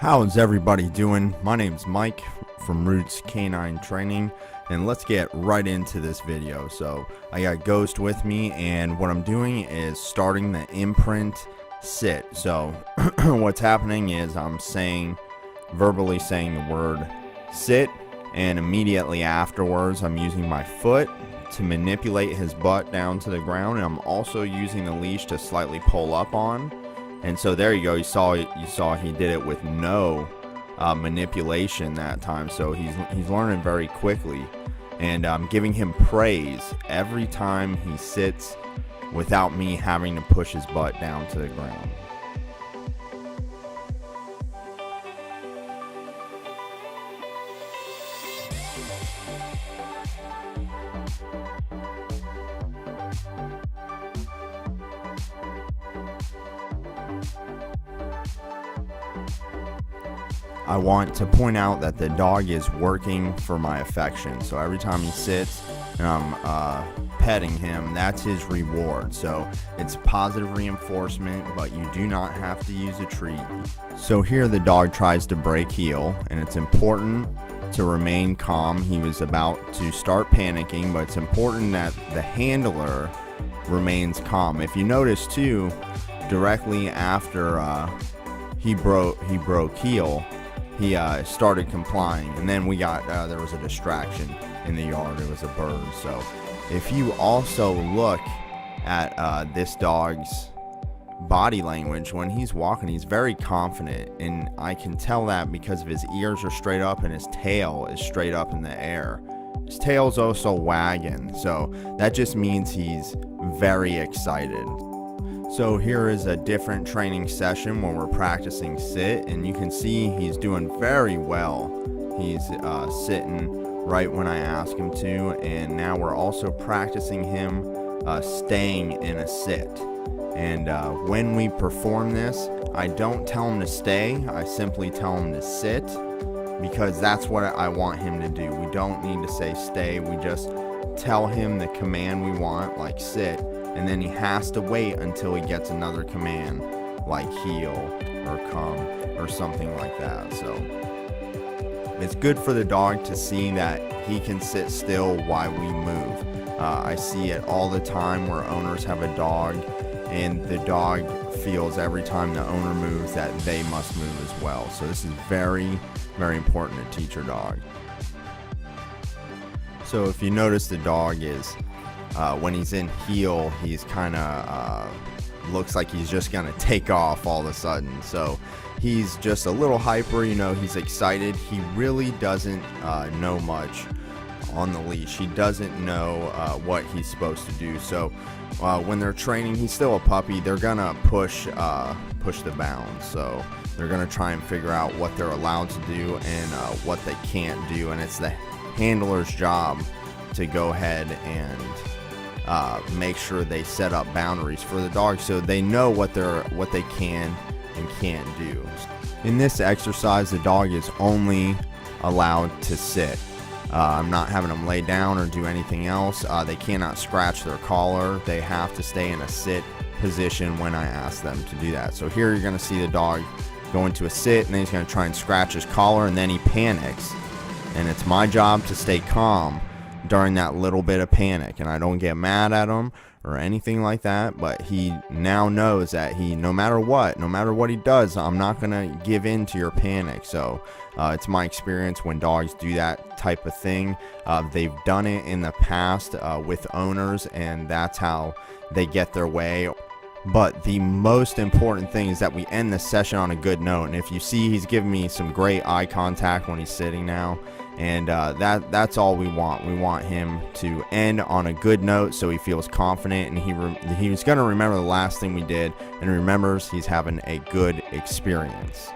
How's everybody doing? My name's Mike from Roots Canine Training, and let's get right into this video. So I got Ghost with me, and what I'm doing is starting the imprint sit. So what's happening is I'm verbally saying the word sit, and immediately afterwards I'm using my foot to manipulate his butt down to the ground, and I'm also using the leash to slightly pull up on. And so there you go. You saw he did it with no manipulation that time. So he's learning very quickly, and I'm giving him praise every time he sits without me having to push his butt down to the ground. I want to point out that the dog is working for my affection. So every time he sits and I'm petting him, that's his reward. So it's positive reinforcement, but you do not have to use a treat. So here the dog tries to break heel, and it's important to remain calm. He was about to start panicking, but it's important that the handler remains calm. If you notice too, directly after he broke heel, he started complying, and then we got there was a distraction in the yard. It was a bird. So if you also look at this dog's body language when he's walking, he's very confident, and I can tell that because of his ears are straight up and his tail is straight up in the air. His tail's also wagging, so that just means he's very excited. So here is a different training session where we're practicing sit, and you can see he's doing very well. He's sitting right when I ask him to, and now we're also practicing him staying in a sit. And when we perform this, I don't tell him to stay, I simply tell him to sit, because that's what I want him to do. We don't need to say stay, we just tell him the command we want, like sit, and then he has to wait until he gets another command like heel or come or something like that. So it's good for the dog to see that he can sit still while we move. I see it all the time where owners have a dog, and the dog feels every time the owner moves that they must move as well. So this is very, very important to teach your dog. So if you notice, the dog is when he's in heel, he's kind of looks like he's just gonna take off all of a sudden. So he's just a little hyper, he's excited. He really doesn't know much on the leash. He doesn't know what he's supposed to do. So when they're training, he's still a puppy, they're gonna push the bounds. So they're gonna try and figure out what they're allowed to do and what they can't do, and it's the handler's job to go ahead and make sure they set up boundaries for the dog so they know what they can and can't do. In this exercise, the dog is only allowed to sit. I'm not having them lay down or do anything else. They cannot scratch their collar. They have to stay in a sit position when I ask them to do that. So here you're going to see the dog go into a sit, and then he's going to try and scratch his collar, and then he panics. And it's my job to stay calm during that little bit of panic, and I don't get mad at him or anything like that, but he now knows that no matter what he does, I'm not gonna give in to your panic. So it's my experience when dogs do that type of thing, they've done it in the past with owners, and that's how they get their way. But the most important thing is that we end the session on a good note. And if you see, he's giving me some great eye contact when he's sitting now, and that's all we want. We want him to end on a good note so he feels confident, and he's going to remember the last thing we did, and remembers he's having a good experience.